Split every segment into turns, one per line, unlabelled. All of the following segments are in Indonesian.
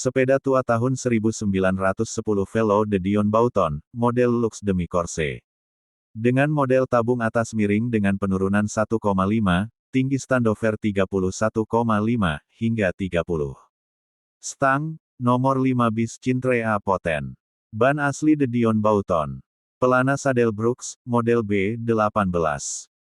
Sepeda tua tahun 1910 Velo de Dion Bouton, model Lux Demi Corse. Dengan model tabung atas miring dengan penurunan 1,5, tinggi standover 31,5 hingga 30. Stang, nomor 5 bis Cintrea Poten. Ban asli de Dion Bouton. Pelana Sadel Brooks, model B18.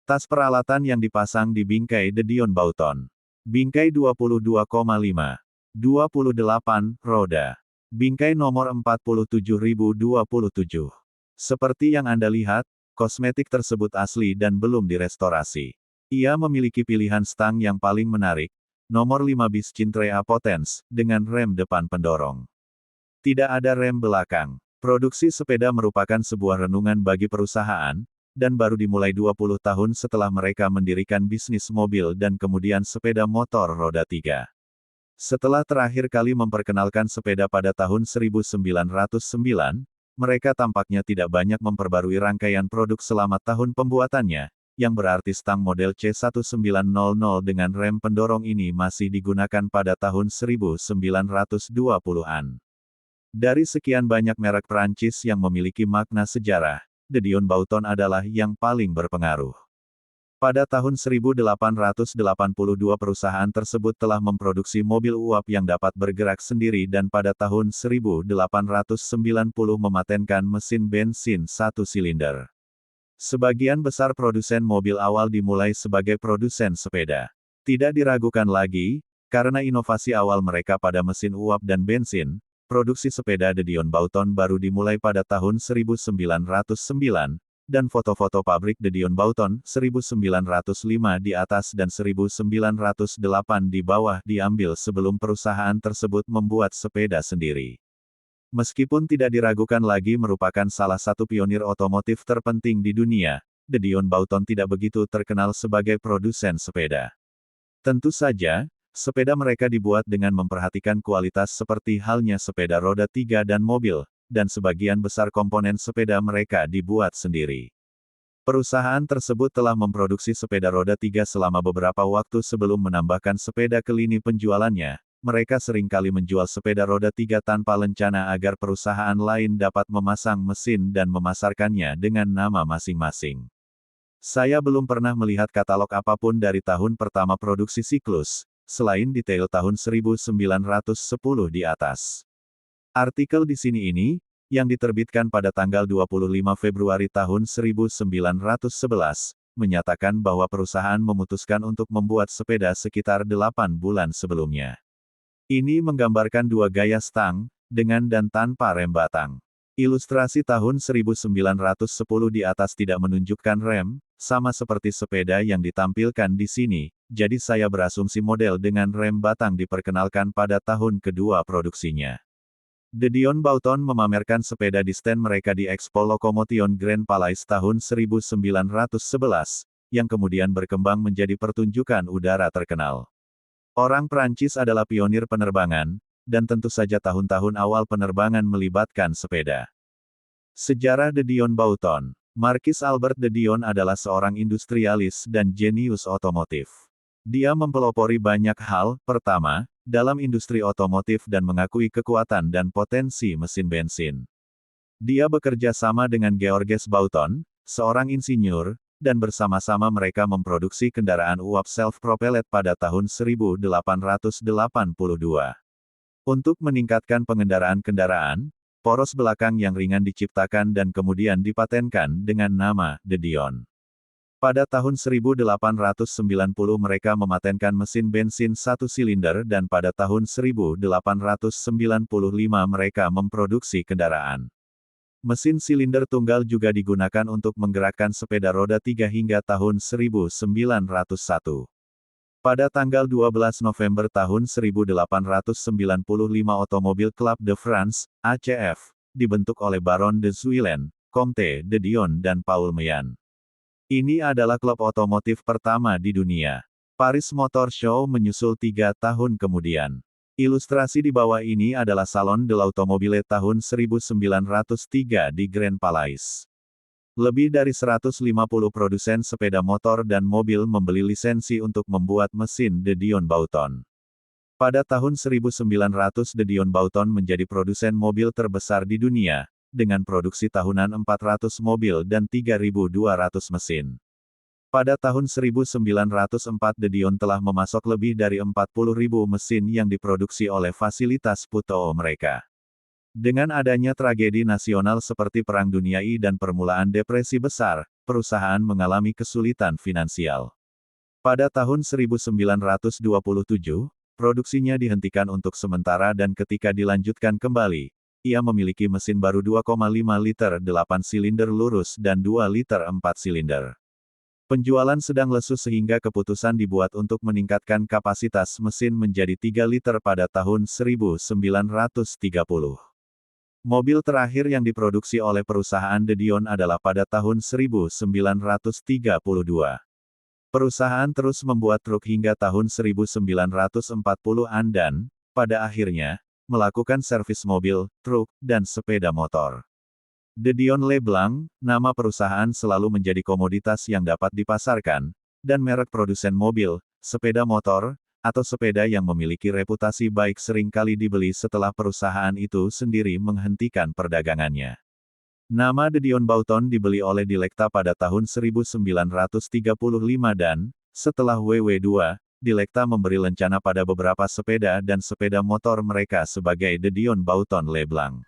Tas peralatan yang dipasang di bingkai de Dion Bouton. Bingkai 22,5. 28 roda. Bingkai nomor 47027. Seperti yang Anda lihat, kosmetik tersebut asli dan belum direstorasi. Ia memiliki pilihan stang yang paling menarik, nomor 5 bis Cintrea Potens, dengan rem depan pendorong. Tidak ada rem belakang. Produksi sepeda merupakan sebuah renungan bagi perusahaan, dan baru dimulai 20 tahun setelah mereka mendirikan bisnis mobil dan kemudian sepeda motor roda 3. Setelah terakhir kali memperkenalkan sepeda pada tahun 1909, mereka tampaknya tidak banyak memperbarui rangkaian produk selama tahun pembuatannya, yang berarti stang model C1900 dengan rem pendorong ini masih digunakan pada tahun 1920-an. Dari sekian banyak merek Prancis yang memiliki makna sejarah, de Dion Bouton adalah yang paling berpengaruh. Pada tahun 1882 perusahaan tersebut telah memproduksi mobil uap yang dapat bergerak sendiri dan pada tahun 1890 mematenkan mesin bensin 1 silinder. Sebagian besar produsen mobil awal dimulai sebagai produsen sepeda. Tidak diragukan lagi, karena inovasi awal mereka pada mesin uap dan bensin, produksi sepeda de Dion Bouton baru dimulai pada tahun 1909, dan foto-foto pabrik de Dion Bouton 1905 di atas dan 1908 di bawah diambil sebelum perusahaan tersebut membuat sepeda sendiri. Meskipun tidak diragukan lagi merupakan salah satu pionir otomotif terpenting di dunia, de Dion Bouton tidak begitu terkenal sebagai produsen sepeda. Tentu saja, sepeda mereka dibuat dengan memperhatikan kualitas seperti halnya sepeda roda 3 dan mobil, dan sebagian besar komponen sepeda mereka dibuat sendiri. Perusahaan tersebut telah memproduksi sepeda roda 3 selama beberapa waktu sebelum menambahkan sepeda ke lini penjualannya. Mereka seringkali menjual sepeda roda 3 tanpa lencana agar perusahaan lain dapat memasang mesin dan memasarkannya dengan nama masing-masing. Saya belum pernah melihat katalog apapun dari tahun pertama produksi siklus, selain detail tahun 1910 di atas. Artikel di sini ini, yang diterbitkan pada tanggal 25 Februari tahun 1911, menyatakan bahwa perusahaan memutuskan untuk membuat sepeda sekitar 8 bulan sebelumnya. Ini menggambarkan dua gaya stang, dengan dan tanpa rem batang. Ilustrasi tahun 1910 di atas tidak menunjukkan rem, sama seperti sepeda yang ditampilkan di sini, jadi saya berasumsi model dengan rem batang diperkenalkan pada tahun kedua produksinya. De Dion Bouton memamerkan sepeda di stand mereka di Expo Locomotion Grand Palais tahun 1911, yang kemudian berkembang menjadi pertunjukan udara terkenal. Orang Prancis adalah pionir penerbangan, dan tentu saja tahun-tahun awal penerbangan melibatkan sepeda. Sejarah de Dion Bouton. Marquis Albert de Dion adalah seorang industrialis dan jenius otomotif. Dia mempelopori banyak hal, pertama, dalam industri otomotif dan mengakui kekuatan dan potensi mesin bensin. Dia bekerja sama dengan Georges Bouton, seorang insinyur, dan bersama-sama mereka memproduksi kendaraan uap self-propelled pada tahun 1882. Untuk meningkatkan pengendaraan kendaraan, poros belakang yang ringan diciptakan dan kemudian dipatenkan dengan nama de Dion. Pada tahun 1890 mereka mematenkan mesin bensin 1 silinder dan pada tahun 1895 mereka memproduksi kendaraan. Mesin silinder tunggal juga digunakan untuk menggerakkan sepeda roda 3 hingga tahun 1901. Pada tanggal 12 November tahun 1895 Otomobil Club de France, ACF, dibentuk oleh Baron de Zuilen, Comte de Dion dan Paul Meillan. Ini adalah klub otomotif pertama di dunia. Paris Motor Show menyusul 3 tahun kemudian. Ilustrasi di bawah ini adalah Salon de l'Automobile tahun 1903 di Grand Palais. Lebih dari 150 produsen sepeda motor dan mobil membeli lisensi untuk membuat mesin de Dion Bouton. Pada tahun 1900 De Dion Bouton menjadi produsen mobil terbesar di dunia, dengan produksi tahunan 400 mobil dan 3.200 mesin. Pada tahun 1904 De Dion telah memasok lebih dari 40.000 mesin yang diproduksi oleh fasilitas Putoo mereka. Dengan adanya tragedi nasional seperti Perang Dunia I dan permulaan depresi besar, perusahaan mengalami kesulitan finansial. Pada tahun 1927, produksinya dihentikan untuk sementara dan ketika dilanjutkan kembali, ia memiliki mesin baru 2,5 liter 8 silinder lurus dan 2 liter 4 silinder. Penjualan sedang lesu sehingga keputusan dibuat untuk meningkatkan kapasitas mesin menjadi 3 liter pada tahun 1930. Mobil terakhir yang diproduksi oleh perusahaan De Dion adalah pada tahun 1932. Perusahaan terus membuat truk hingga tahun 1940-an dan, pada akhirnya, melakukan servis mobil, truk, dan sepeda motor. De Dion Leblanc, nama perusahaan selalu menjadi komoditas yang dapat dipasarkan, dan merek produsen mobil, sepeda motor, atau sepeda yang memiliki reputasi baik seringkali dibeli setelah perusahaan itu sendiri menghentikan perdagangannya. Nama De Dion Bouton dibeli oleh Dilecta pada tahun 1935 dan, setelah WW2, Dilecta memberi lencana pada beberapa sepeda dan sepeda motor mereka sebagai De Dion Bouton Leblanc.